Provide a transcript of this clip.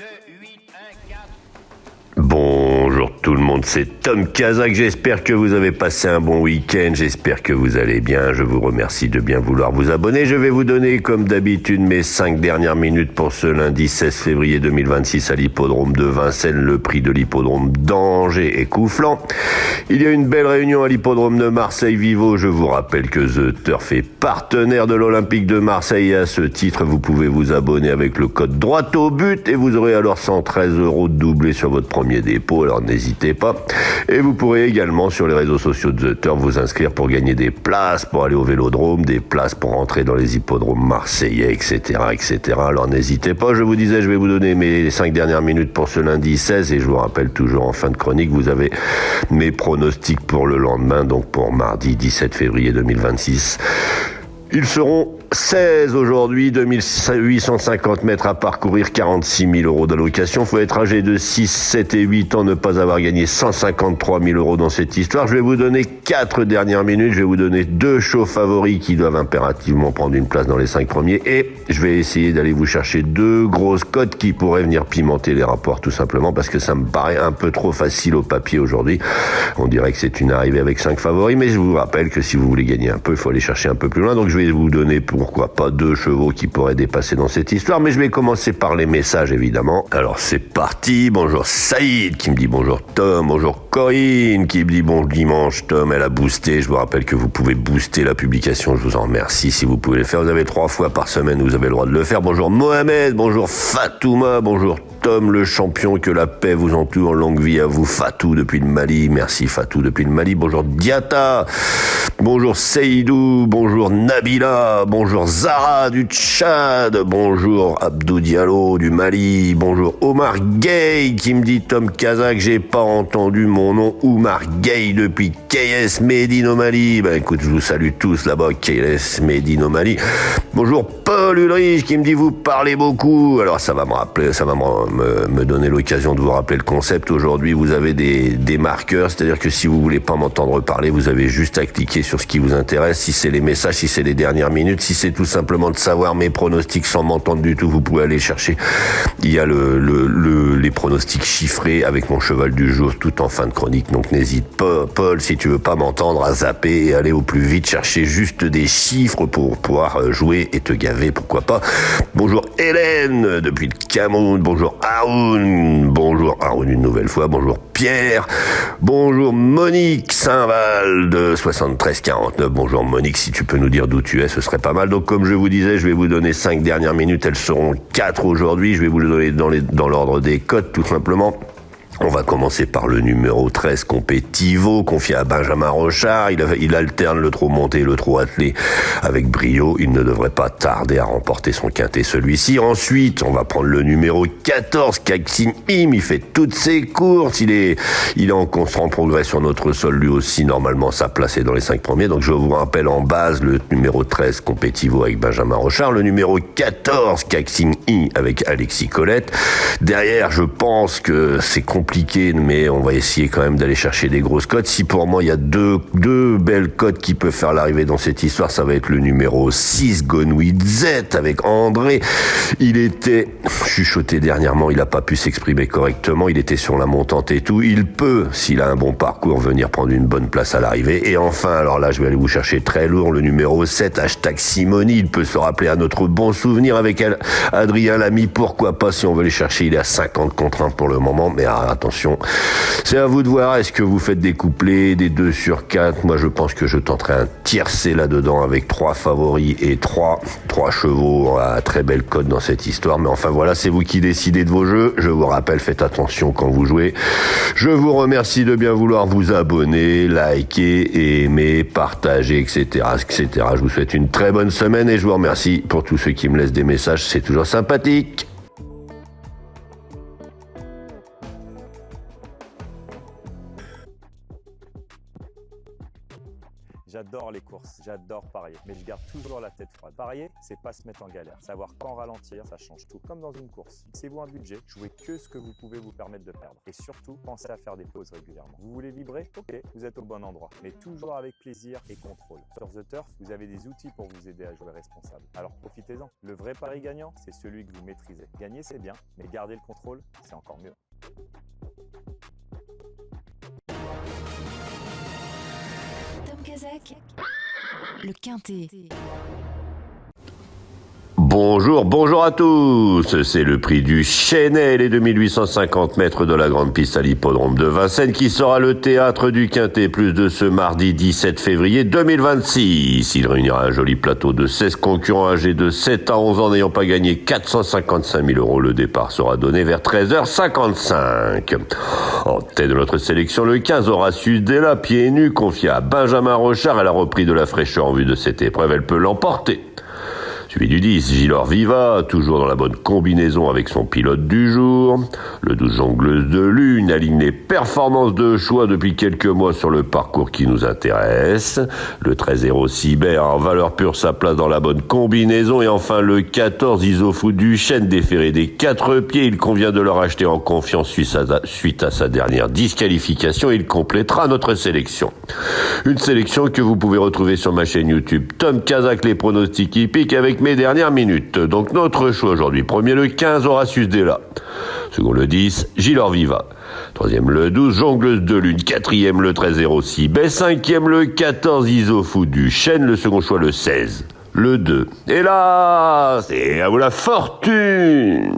2, 8, 1, 4. Bonjour tout le monde, c'est Tom Kazak, j'espère que vous avez passé un bon week-end, j'espère que vous allez bien, je vous remercie de bien vouloir vous abonner. Je vais vous donner comme d'habitude mes 5 dernières minutes pour ce lundi 16 février 2026 à l'hippodrome de Vincennes, le prix de l'hippodrome d'Angers et Coufflant. Il y a une belle réunion à l'hippodrome de Marseille-Vivo, je vous rappelle que The Turf est partenaire de l'Olympique de Marseille et à ce titre vous pouvez vous abonner avec le code droit au but et vous aurez alors 113 € de doublé sur votre premier dépôt, alors n'hésitez pas. Et vous pourrez également sur les réseaux sociaux de The Turf vous inscrire pour gagner des places pour aller au Vélodrome, des places pour entrer dans les hippodromes marseillais, etc., etc. Alors n'hésitez pas, je vous disais, je vais vous donner mes 5 dernières minutes pour ce lundi 16 et je vous rappelle toujours en fin de chronique, vous avez mes pronostics pour le lendemain, donc pour mardi 17 février 2026. Ils seront 16 aujourd'hui, 2850 mètres à parcourir, 46 000 € d'allocation. Faut être âgé de 6, 7 et 8 ans, ne pas avoir gagné 153 000 € dans cette histoire. Je vais vous donner 4 dernières minutes. Je vais vous donner 2 chauds favoris qui doivent impérativement prendre une place dans les 5 premiers. Et je vais essayer d'aller vous chercher 2 grosses cotes qui pourraient venir pimenter les rapports tout simplement parce que ça me paraît un peu trop facile au papier aujourd'hui. On dirait que c'est une arrivée avec 5 favoris, mais je vous rappelle que si vous voulez gagner un peu, il faut aller chercher un peu plus loin. Donc je vais vous donner pourquoi pas 2 chevaux qui pourraient dépasser dans cette histoire, mais je vais commencer par les messages évidemment. Alors c'est parti, bonjour Saïd qui me dit bonjour Tom, bonjour Corinne qui me dit bon dimanche Tom, elle a boosté, je vous rappelle que vous pouvez booster la publication, je vous en remercie si vous pouvez le faire, vous avez 3 fois par semaine, vous avez le droit de le faire. Bonjour Mohamed, bonjour Fatouma, bonjour Tom le champion, que la paix vous entoure, longue vie à vous Fatou depuis le Mali, merci Fatou depuis le Mali, bonjour Diata, bonjour Seydou, bonjour Nabila, bonjour Zara du Tchad, bonjour Abdou Diallo du Mali, bonjour Omar Gay qui me dit Tom Kazak, j'ai pas entendu mon nom, Omar Gay depuis KS Médine au Mali. Ben écoute, je vous salue tous là-bas, KS Médine au Mali. Bonjour Paul Ulrich qui me dit vous parlez beaucoup. Alors ça va me rappeler, ça va me donner l'occasion de vous rappeler le concept. Aujourd'hui, vous avez des marqueurs, c'est-à-dire que si vous voulez pas m'entendre parler, vous avez juste à cliquer sur ce qui vous intéresse. Si c'est les messages, si c'est les dernières minutes, si c'est tout simplement de savoir mes pronostics sans m'entendre du tout, vous pouvez aller chercher. Il y a les pronostics chiffrés avec mon cheval du jour tout en fin de chronique. Donc n'hésite pas, Paul, si tu veux pas m'entendre, à zapper et aller au plus vite chercher juste des chiffres pour pouvoir jouer et te gaver, pourquoi pas. Bonjour Hélène depuis le Cameroun, bonjour Haroun une nouvelle fois, bonjour Pierre, bonjour Monique Saint-Val de 7349, bonjour Monique, si tu peux nous dire d'où tu es, ce serait pas mal. Donc comme je vous disais, je vais vous donner 5 dernières minutes, elles seront 4 aujourd'hui, je vais vous le donner dans l'ordre des cotes tout simplement. On va commencer par le numéro 13, Competivo, confié à Benjamin Rochard. Il alterne le trot monté et le trot attelé avec brio. Il ne devrait pas tarder à remporter son quintet celui-ci. Ensuite, on va prendre le numéro 14, Kaksim Im. Il fait toutes ses courses. Il est en constant progrès sur notre sol. Lui aussi, normalement, sa place est dans les 5 premiers. Donc, je vous rappelle en base le numéro 13, Competivo avec Benjamin Rochard. Le numéro 14, Kaksim Im avec Alexis Colette. Derrière, je pense que c'est compliqué, mais on va essayer quand même d'aller chercher des grosses cotes. Si pour moi il y a deux belles cotes qui peuvent faire l'arrivée dans cette histoire, ça va être le numéro 6, Gone with Z avec André. Il était chuchoté dernièrement, il n'a pas pu s'exprimer correctement, il était sur la montante et tout. Il peut, s'il a un bon parcours, venir prendre une bonne place à l'arrivée. Et enfin, alors là je vais aller vous chercher très lourd, le numéro 7, hashtag Simoni. Il peut se rappeler à notre bon souvenir avec Adrien Lamy, pourquoi pas si on veut les chercher. Il est à 50 contre 1 pour le moment, mais attention, c'est à vous de voir. Est-ce que vous faites des couplets, des 2 sur 4? Moi, je pense que je tenterai un tiercé là-dedans avec 3 favoris et 3 chevaux à très belle cote dans cette histoire. Mais enfin, voilà, c'est vous qui décidez de vos jeux. Je vous rappelle, faites attention quand vous jouez. Je vous remercie de bien vouloir vous abonner, liker, aimer, partager, etc., etc. Je vous souhaite une très bonne semaine et je vous remercie pour tous ceux qui me laissent des messages. C'est toujours sympathique. J'adore J'adore les courses, j'adore parier, mais je garde toujours la tête froide. Parier, c'est pas se mettre en galère. Savoir quand ralentir, ça change tout. Comme dans une course. Fixez-vous un budget, jouez que ce que vous pouvez vous permettre de perdre. Et surtout, pensez à faire des pauses régulièrement. Vous voulez vibrer? Ok, vous êtes au bon endroit. Mais toujours avec plaisir et contrôle. Sur The Turf, vous avez des outils pour vous aider à jouer responsable. Alors profitez-en. Le vrai pari gagnant, c'est celui que vous maîtrisez. Gagner, c'est bien, mais garder le contrôle, c'est encore mieux. Tom Kazak, le Quintet. Bonjour à tous. C'est le prix du Chênay, les 2850 mètres de la grande piste à l'hippodrome de Vincennes qui sera le théâtre du Quintet plus de ce mardi 17 février 2026. Il réunira un joli plateau de 16 concurrents âgés de 7 à 11 ans n'ayant pas gagné 455 000 €. Le départ sera donné vers 13h55. En tête de notre sélection, le 15 Horatius Della, pieds nus, confié à Benjamin Rochard. Elle a repris de la fraîcheur en vue de cette épreuve. Elle peut l'emporter. Suivi du 10, Gilor Viva, toujours dans la bonne combinaison avec son pilote du jour. Le 12, Jongleuse de Lune, aligne les performances de choix depuis quelques mois sur le parcours qui nous intéresse. Le 13, Héros Cyber, en valeur pure, sa place dans la bonne combinaison. Et enfin, le 14, Isofoot du Chêne, déféré des 4 pieds. Il convient de le racheter en confiance suite à sa dernière disqualification. Il complétera notre sélection. Une sélection que vous pouvez retrouver sur ma chaîne YouTube Tom Kazak, les pronostics hippiques avec mes dernières minutes. Donc notre choix aujourd'hui. Premier le 15, Horatius Della. Second le 10, Gilor Viva. Troisième le 12, Jongleuse de Lune. Quatrième le 13, Héros Cyber. Cinquième le 14, Isofoot du Chêne. Le second choix le 16. Le 2. Et là, c'est à vous la fortune.